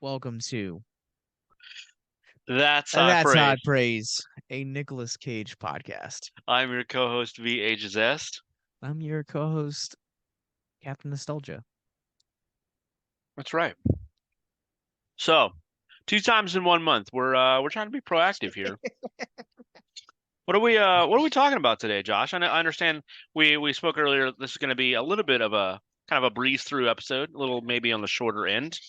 Welcome to That's High That's Praise. Hot Praise, a Nicolas Cage podcast. I'm your co-host VHS. I'm your co-host, Captain Nostalgia. That's right. So, 2 times in 1 month. We're trying to be proactive here. What are we talking about today, Josh? I understand we spoke earlier. This is going to be a little bit of a kind of a breeze through episode, a little maybe on the shorter end,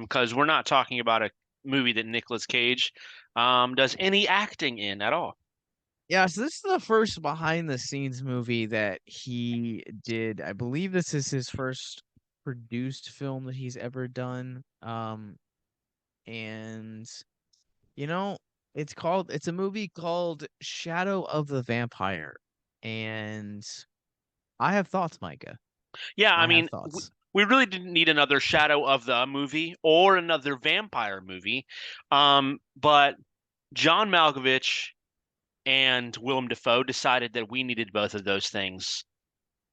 because we're not talking about a movie that Nicolas Cage does any acting in at all. Yeah, so this is the first behind the scenes movie that he did. I believe this is his first produced film that he's ever done. And you know, it's a movie called Shadow of the Vampire. And I have thoughts, Micah. Yeah, I I have mean, thoughts. we really didn't need another Shadow of the movie or another vampire movie. But John Malkovich and Willem Dafoe decided that we needed both of those things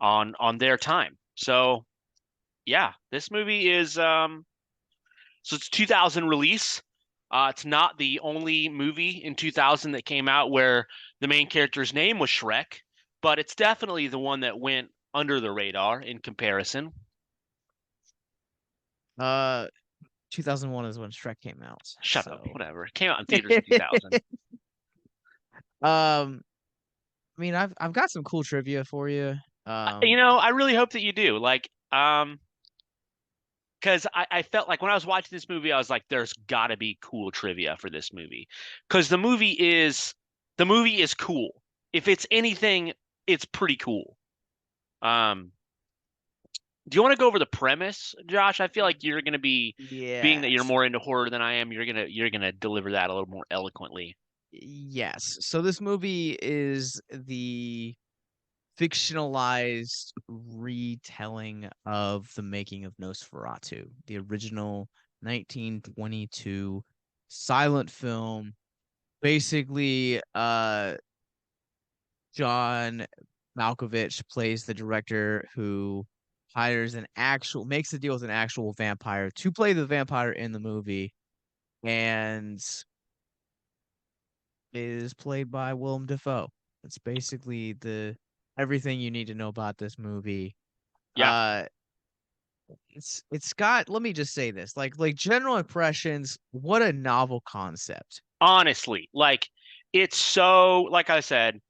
on their time. So yeah, this movie is so it's 2000 release. It's not the only movie in 2000 that came out where the main character's name was Shrek, but it's definitely the one that went under the radar in comparison. Uh 2001 is when Shrek came out. Shut up, So, whatever. It came out in theaters in 2000. I mean, I've got some cool trivia for you. I really hope that you do. Because I felt like when I was watching this movie, I was like, there's got to be cool trivia for this movie. Because the movie is cool. If it's anything, it's pretty cool. Um, do you want to go over the premise, Josh? I feel like you're gonna be, being that you're Yes. more into horror than I am, you're gonna deliver that a little more eloquently. Yes. So this movie is the fictionalized retelling of the making of Nosferatu, the original 1922 silent film. Basically, John Malkovich plays the director who hires makes a deal with an actual vampire to play the vampire in the movie, and is played by Willem Dafoe. It's basically the everything you need to know about this movie. Yeah, Uh it's got, let me just say this, like general impressions, what a novel concept. honestly, like it's so, like I said,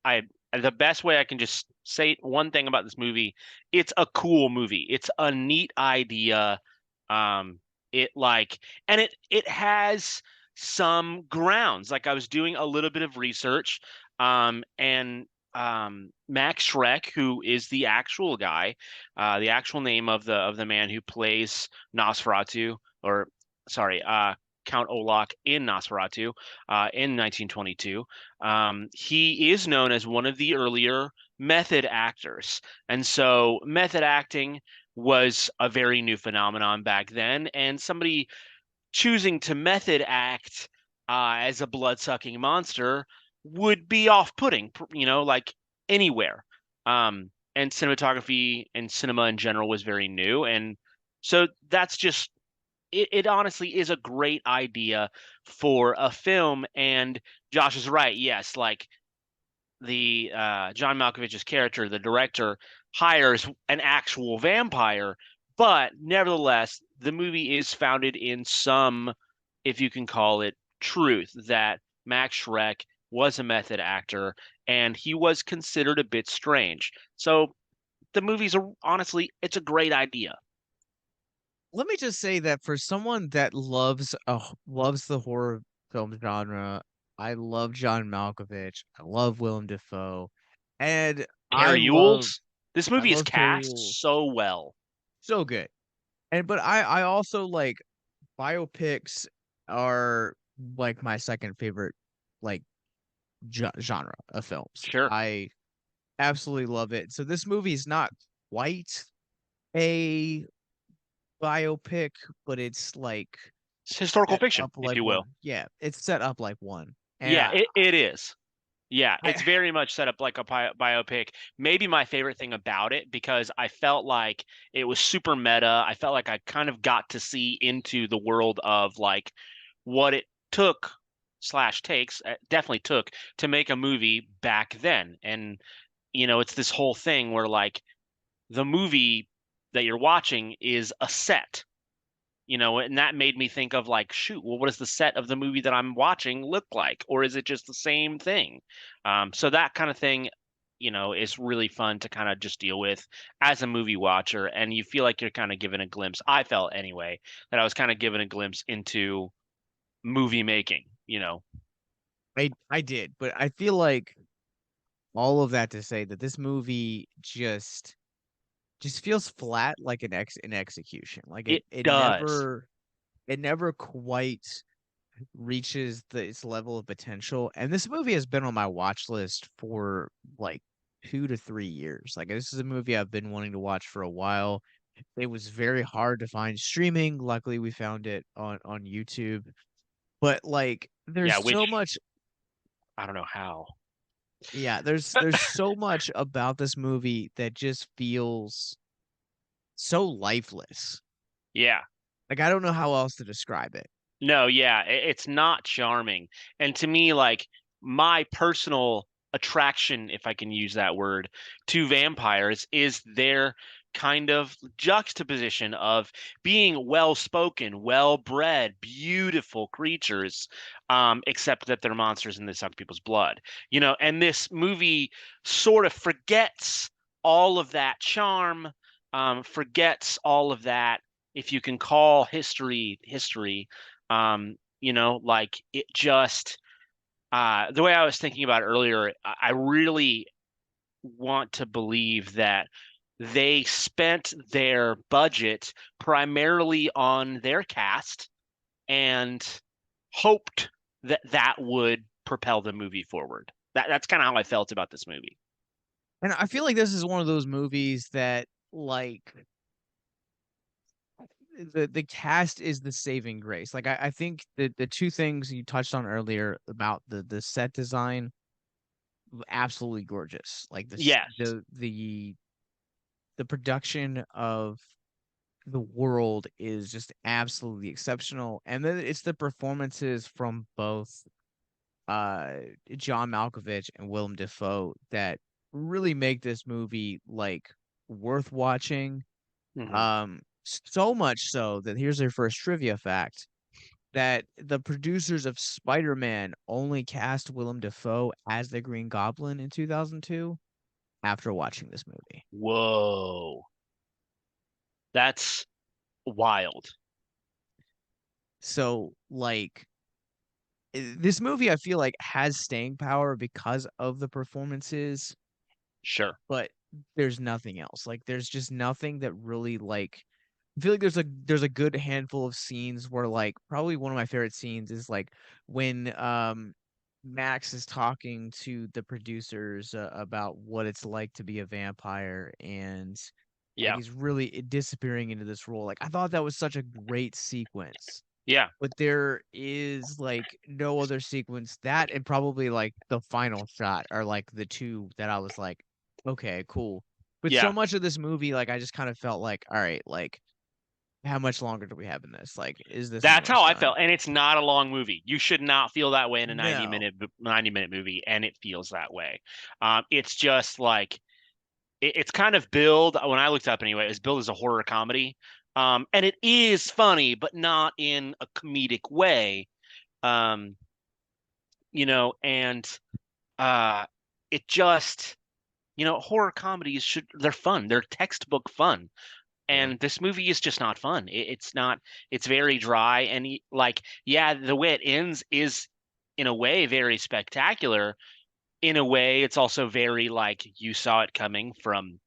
I the best way I can just say one thing about this movie, it's a cool movie. It's a neat idea. Um, it like, and it has some grounds. Like I was doing a little bit of research, and Max Schreck, who is the actual guy, the actual name of the man who plays Nosferatu, or sorry, Count Olaf in Nosferatu, in 1922. He is known as one of the earlier method actors. And so method acting was a very new phenomenon back then. And somebody choosing to method act as a blood-sucking monster would be off-putting, like anywhere. And cinematography and cinema in general was very new. And so that's just it honestly is a great idea for a film. And Josh is right. Yes, like the John Malkovich's character, the director, hires an actual vampire, but nevertheless, the movie is founded in some, if you can call it, truth that Max Schreck was a method actor and he was considered a bit strange. So the movie's honestly, it's a great idea. Let me just say that for someone that loves the horror film genre, I love John Malkovich, I love Willem Dafoe, and I Harry love Yules, this I movie is love Carrie cast Wull. so well. So good. And but I also like biopics are like my second favorite like genre of films. Sure. I absolutely love it. So this movie is not quite a biopic, but it's like It's historical set fiction, up if like you will. one. Yeah, it's set up like one. And Yeah, it is. Yeah, I it's very much set up like a biopic. Maybe my favorite thing about it, because I felt like it was super meta. I felt like I kind of got to see into the world of like what it took slash takes, definitely took to make a movie back then. And it's this whole thing where like the movie that you're watching is a set, and that made me think of like, shoot, well, what does the set of the movie that I'm watching look like? Or is it just the same thing? So that kind of thing, is really fun to kind of just deal with as a movie watcher. And you feel like you're kind of given a glimpse. I felt anyway, that I was kind of given a glimpse into movie making. I did, but I feel like all of that to say that this movie just feels flat like an execution. Like It it does. never quite reaches its level of potential. And this movie has been on my watch list for like 2 to 3 years. Like this is a movie I've been wanting to watch for a while. It was very hard to find streaming. Luckily, we found it on YouTube. But like, Yeah, there's so which much. I don't know how. Yeah, there's so much about this movie that just feels so lifeless. Yeah. Like I don't know how else to describe it. No, yeah, it's not charming. And to me, like my personal attraction, if I can use that word, to vampires is their kind of juxtaposition of being well-spoken, well-bred, beautiful creatures, except that they're monsters and they suck people's blood. And this movie sort of forgets all of that charm, forgets all of that, if you can call history. Like it just the way I was thinking about it earlier, I really want to believe that they spent their budget primarily on their cast and hoped that that would propel the movie forward. That's kind of how I felt about this movie. And I feel like this is one of those movies that like the cast is the saving grace. Like I think the two things you touched on earlier about the set design, absolutely gorgeous. Like Yes. the production of the world is just absolutely exceptional. And then it's the performances from both uh John Malkovich and Willem Dafoe that really make this movie like worth watching. Hmm. So much so that here's their first trivia fact that the producers of Spider-Man only cast Willem Dafoe as the Green Goblin in 2002 after watching this movie. Whoa, that's wild. So like this movie I feel like has staying power because of the performances, Sure. but there's nothing else. Like there's just nothing that really like I feel like there's a good handful of scenes where like probably one of my favorite scenes is like when Max is talking to the producers about what it's like to be a vampire and like Yeah. he's really disappearing into this role. Like I thought that was such a great sequence. Yeah. But there is like no other sequence that and probably like the final shot are like the two that I was like, okay, cool. But so Yeah. much of this movie, like I just kind of felt like, all right, like how much longer do we have in this? Like, is this That's how almost I done? felt. And it's not a long movie. You should not feel that way in a 90 No. minute 90-minute movie, and it feels that way. It's just like it's kind of billed, when I looked up anyway, it's billed as a horror comedy. And it is funny, but not in a comedic way. Um, and uh it just, horror comedies they're fun. They're textbook fun. Yeah. And this movie is just not fun. It's not. It's very dry, and like, yeah, the way it ends is, in a way, very spectacular. In a way, it's also very like you saw it coming from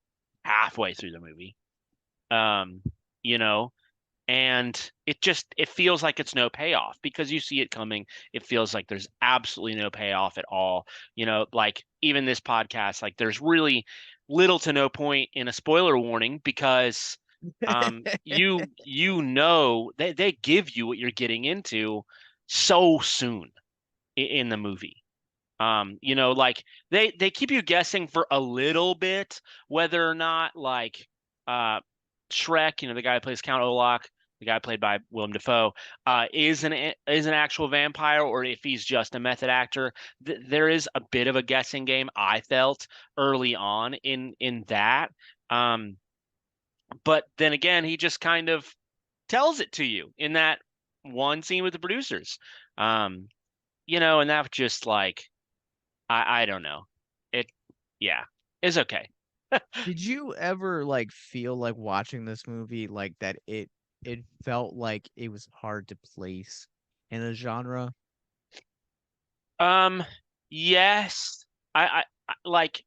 halfway through the movie. Um, you know, and it feels like it's no payoff because you see it coming. It feels like there's absolutely no payoff at all. Like even this podcast, like there's really little to no point in a spoiler warning because they give you what you're getting into so soon in the movie. Like they keep you guessing for a little bit whether or not like uh Shrek, the guy who plays Count Olaf, the guy played by Willem Dafoe, is an actual vampire or if he's just a method actor. There is a bit of a guessing game, I felt early on in that. Um, but then again, he just kind of tells it to you in that one scene with the producers. Um, and that just like I don't know. It yeah, it's okay. Did you ever like feel like watching this movie like that it felt like it was hard to place in a genre? Um, yes. I like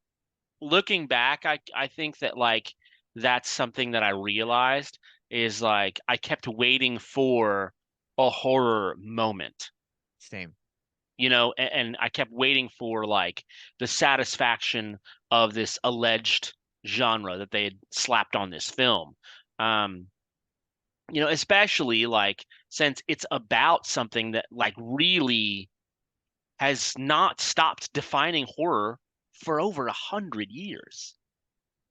looking back, I think that like that's something that I realized is like I kept waiting for a horror moment, Same. and I kept waiting for like the satisfaction of this alleged genre that they had slapped on this film. Um, especially like since it's about something that like really has not stopped defining horror for over 100 years.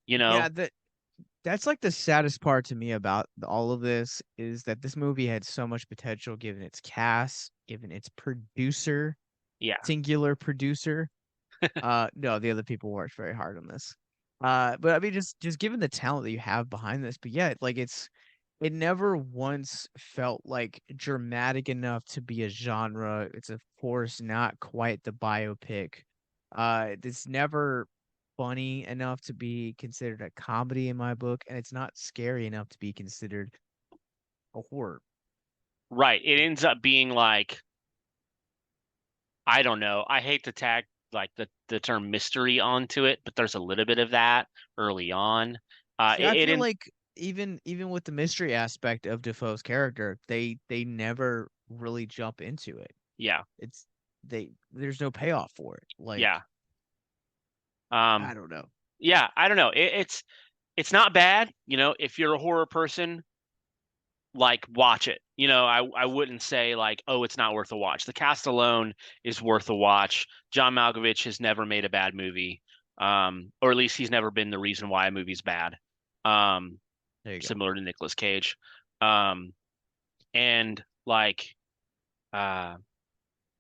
You Yeah, know? that's like the saddest part to me about all of this is that this movie had so much potential given its cast, given its producer, Yeah. singular producer. No, the other people worked very hard on this. But I mean, just given the talent that you have behind this, but yeah, like it never once felt like dramatic enough to be a genre. It's of course not quite the biopic. It's never funny enough to be considered a comedy in my book, and it's not scary enough to be considered a horror. Right. It ends up being like, I don't know. I hate to tag like the term mystery onto it, but there's a little bit of that early on. See, I It feel in like even with the mystery aspect of Defoe's character, they never really jump into it. Yeah. It's there's no payoff for it. Yeah. Like, Um I don't know. yeah, I don't know. It's not bad, if you're a horror person, like watch it. I wouldn't say like, oh, it's not worth a watch. The cast alone is worth a watch. John Malkovich has never made a bad movie, or at least he's never been the reason why a movie's bad. Um, There you go. Similar to Nicolas Cage, and like, uh,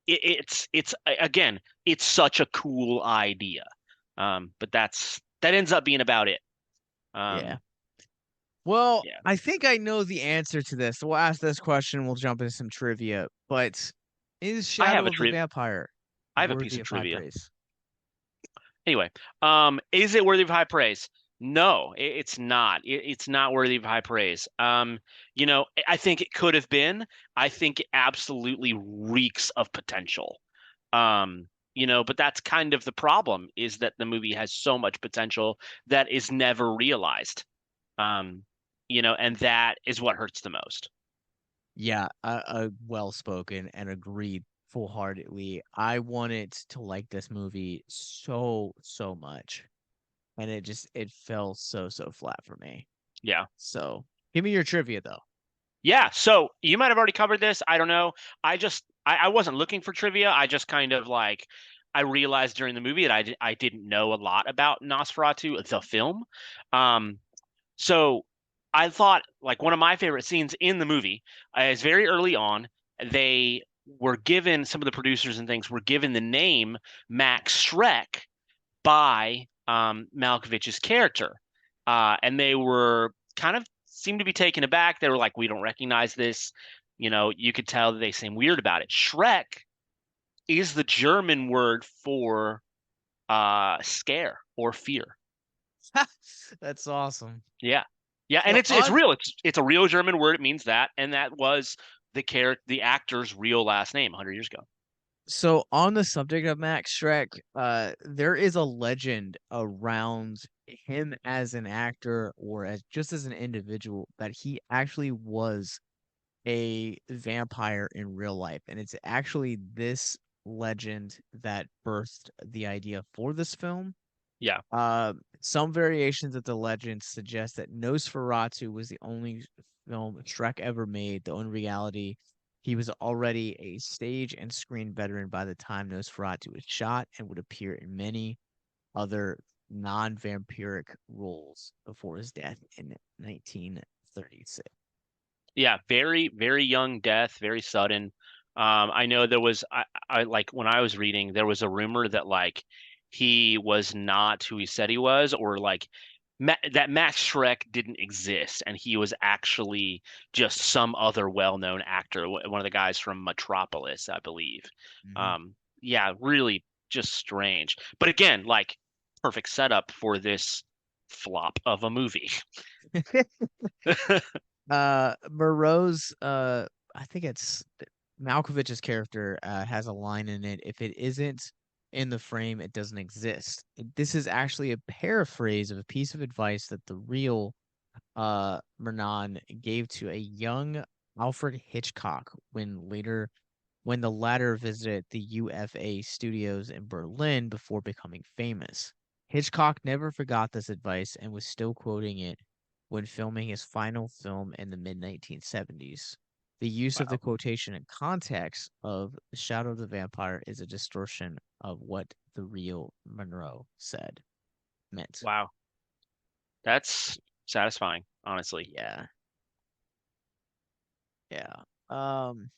it's again, it's such a cool idea, but that ends up being about it. Yeah. Um, Well, yeah, I think I know the answer to this. So we'll ask this question. We'll jump into some trivia. But is I have Shadow a of the tri Vampire I have a piece worthy of of high trivia. praise? Anyway, is it worthy of high praise? No, it's not. It's not worthy of high praise. I think it could have been. I think it absolutely reeks of potential. But that's kind of the problem is that the movie has so much potential that is never realized. Um, and that is what hurts the most. Yeah, well spoken and agreed full-heartedly. I wanted to like this movie so much, and it fell so flat for me. Yeah. So give me your trivia though. Yeah, so you might have already covered this. I don't know. I wasn't looking for trivia. I just kind of like I realized during the movie that I didn't know a lot about Nosferatu, the film. Um, so I thought like one of my favorite scenes in the movie is very early on. They were given some of the producers and things were given the name Max Schreck by Malkovich's character. And they were kind of seemed to be taken aback. They were like, we don't recognize this. You could tell that they seem weird about it. Shrek is the German word for scare or fear. That's awesome. Yeah. Yeah, and So it's on real. It's a real German word. It means that, and that was the actor's real last name 100 years ago. so on the subject of Max Schreck, there is a legend around him as an actor or as just as an individual that he actually was a vampire in real life. And it's actually this legend that birthed the idea for this film. Yeah. Some variations of the legend suggest that Nosferatu was the only film Shrek ever made, the only reality He was already a stage and screen veteran by the time Nosferatu was shot and would appear in many other non-vampiric roles before his death in 1936. Yeah, very, very young death, very sudden. I know there was I like when I was reading, there was a rumor that like he was not who he said he was, or like that Max Schreck didn't exist, and he was actually just some other well-known actor, one of the guys from Metropolis, I believe. Mhm. Um, yeah, really just strange. But again, like perfect setup for this flop of a movie. Moreau's I think it's Malkovich's character has a line in it. If it isn't in the frame, it doesn't exist. This is actually a paraphrase of a piece of advice that the real Mernon gave to a young Alfred Hitchcock when the latter visited the UFA studios in Berlin before becoming famous. Hitchcock never forgot this advice and was still quoting it when filming his final film in the mid 1970s. The use of the Wow. quotation in context of The Shadow of the Vampire is a distortion of what the real Monroe said meant. Wow. That's satisfying, honestly. Yeah. Yeah. Um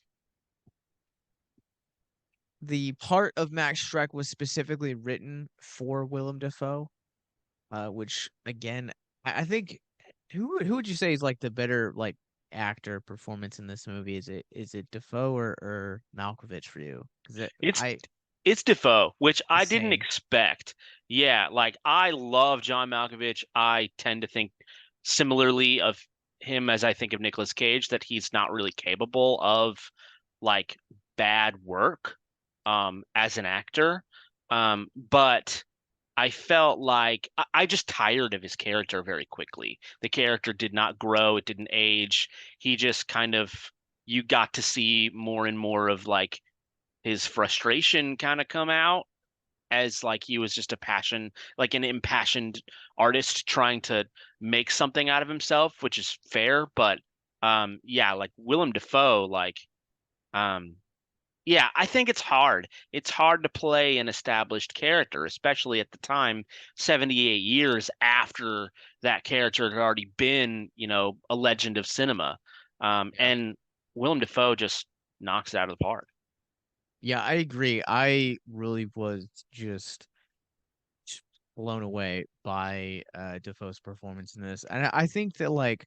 the part of Max Schreck was specifically written for Willem Dafoe, which again, I think who would you say is like the better like actor performance in this movie? Is it Dafoe or Malkovich for you? Because It's I it's Defoe, which I didn't same expect. Yeah, like I love John Malkovich. I tend to think similarly of him as I think of Nicolas Cage, that he's not really capable of like bad work as an actor. But I felt like I just tired of his character very quickly. The character did not grow, it didn't age. He just kind of, you got to see more and more of like his frustration kind of come out, as like he was just a passion, like an impassioned artist trying to make something out of himself, which is fair. But yeah, like Willem Dafoe, like um yeah, I think it's hard. It's hard to play an established character, especially at the time, 78 years after that character had already been, a legend of cinema. yeah. And Willem Dafoe just knocks it out of the park. Yeah, I agree. I really was just blown away by Defoe's performance in this. And I think that like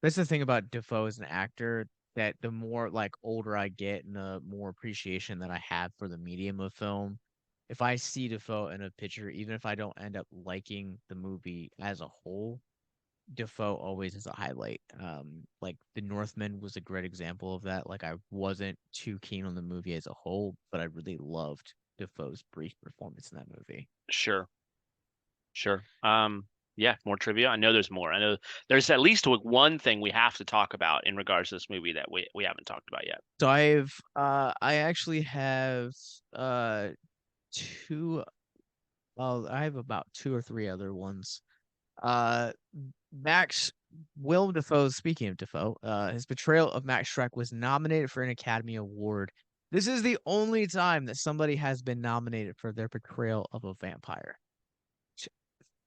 that's the thing about Defoe as an actor, that the more like older I get and the more appreciation that I have for the medium of film, if I see Defoe in a picture, even if I don't end up liking the movie as a whole, Defoe always is a highlight. Like The Northman was a great example of that. Like I wasn't too keen on the movie as a whole, but I really loved Defoe's brief performance in that movie. Sure. Sure. Yeah, more trivia. I know there's more. I know there's at least one thing we have to talk about in regards to this movie that we haven't talked about yet. So I actually have two well, I have about two or three other ones. Uh Max Willem Dafoe, speaking of Dafoe, his portrayal of Max Schreck was nominated for an Academy Award. This is the only time that somebody has been nominated for their portrayal of a vampire. Which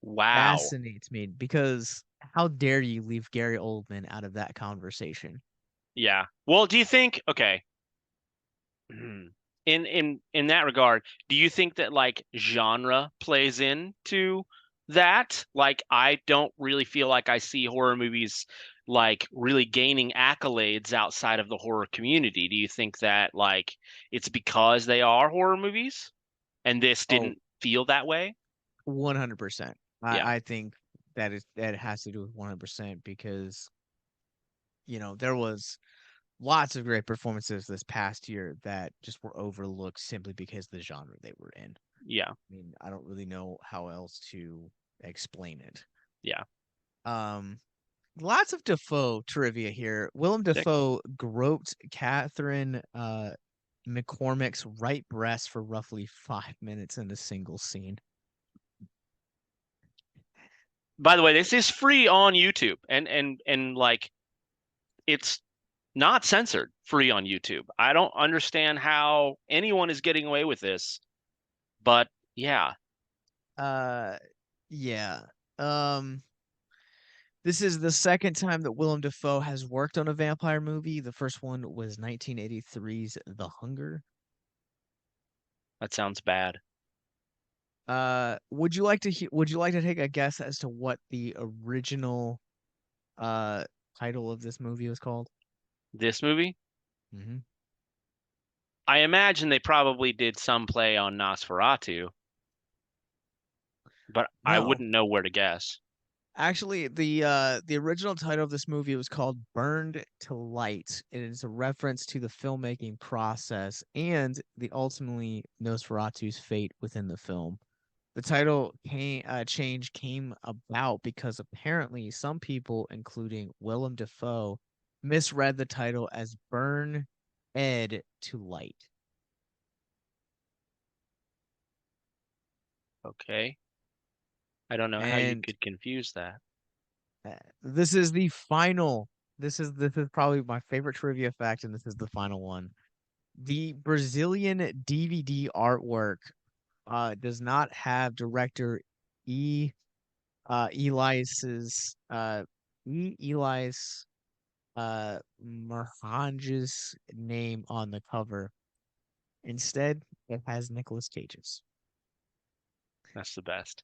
Wow. fascinates me because how dare you leave Gary Oldman out of that conversation? Yeah. Well, do you think, okay, in that regard, do you think that like genre plays into that? Like I don't really feel like I see horror movies like really gaining accolades outside of the horror community. Do you think that like it's because they are horror movies and this Oh, didn't feel that way? 100%. Yeah. I think that it has to do with 100% because there was lots of great performances this past year that just were overlooked simply because the genre they were in. Yeah. I mean, I don't really know how else to explain it. Yeah. Um, Lots of Defoe trivia here. Willem Sick. Dafoe groped Catherine McCormick's right breast for roughly 5 minutes in a single scene. By the way, this is free on YouTube, and like it's not censored, free on YouTube. I don't understand how anyone is getting away with this, but yeah, Uh, yeah. Um, this is the second time that Willem Dafoe has worked on a vampire movie. The first one was 1983's The Hunger. that sounds bad. Would you like to would you like to take a guess as to what the original uh title of this movie was called? This movie, Hmm. I imagine they probably did some play on Nosferatu, but I No. wouldn't know where to guess. Actually, the original title of this movie was called Burned to Light. It is a reference to the filmmaking process and the ultimately Nosferatu's fate within the film. The title change came about because apparently some people, including Willem Dafoe, misread the title as Burn Ed to Light. Okay. I don't know how you And could confuse that. this is the final. This is probably my favorite trivia fact, and this is the final one. The Brazilian DVD artwork does not have director E Elias's Elias Marhange's name on the cover. Instead, it has Nicolas Cage's. That's the best.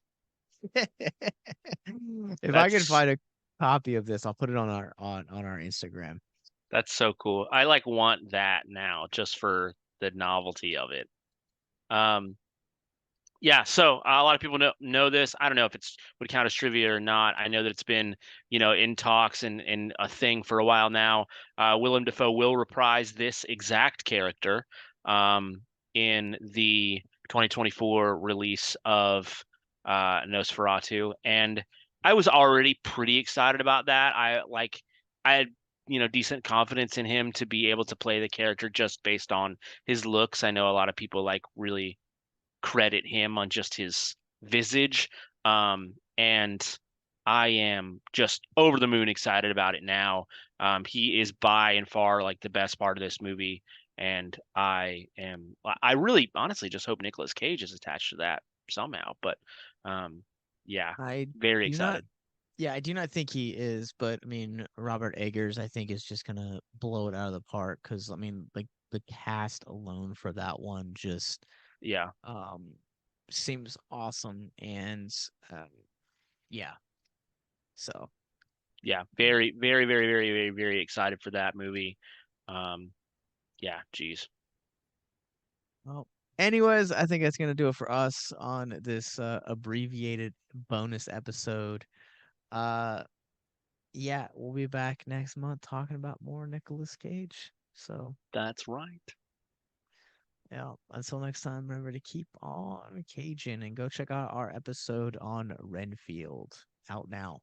If I can That's find a copy of this, I'll put it on our Instagram. that's so cool. I like want that now just for the novelty of it. Um, Yeah, so a lot of people know this. I don't know if it's would count as trivia or not. I know that it's been, in talks and a thing for a while now. Willem Dafoe will reprise this exact character um, in the 2024 release of Nosferatu, and I was already pretty excited about that. I had decent confidence in him to be able to play the character just based on his looks. I know a lot of people like really credit him on just his visage. And I am just over the moon excited about it now. He is by and far like the best part of this movie. And I really honestly just hope Nicolas Cage is attached to that somehow. But um, yeah, I very do not excited. Yeah, I do not think he is, but I mean, Robert Eggers, I think, is just gonna blow it out of the park because I mean, like the cast alone for that one just Yeah, um seems awesome, and um, yeah, so yeah, very, very, very, very, very, very excited for that movie. Um, yeah, geez. well. Anyways, I think that's gonna do it for us on this abbreviated bonus episode. Uh, yeah, we'll be back next month talking about more Nicolas Cage. So. That's right. Yeah. Until next time, remember to keep on caging and go check out our episode on Renfield. Out now.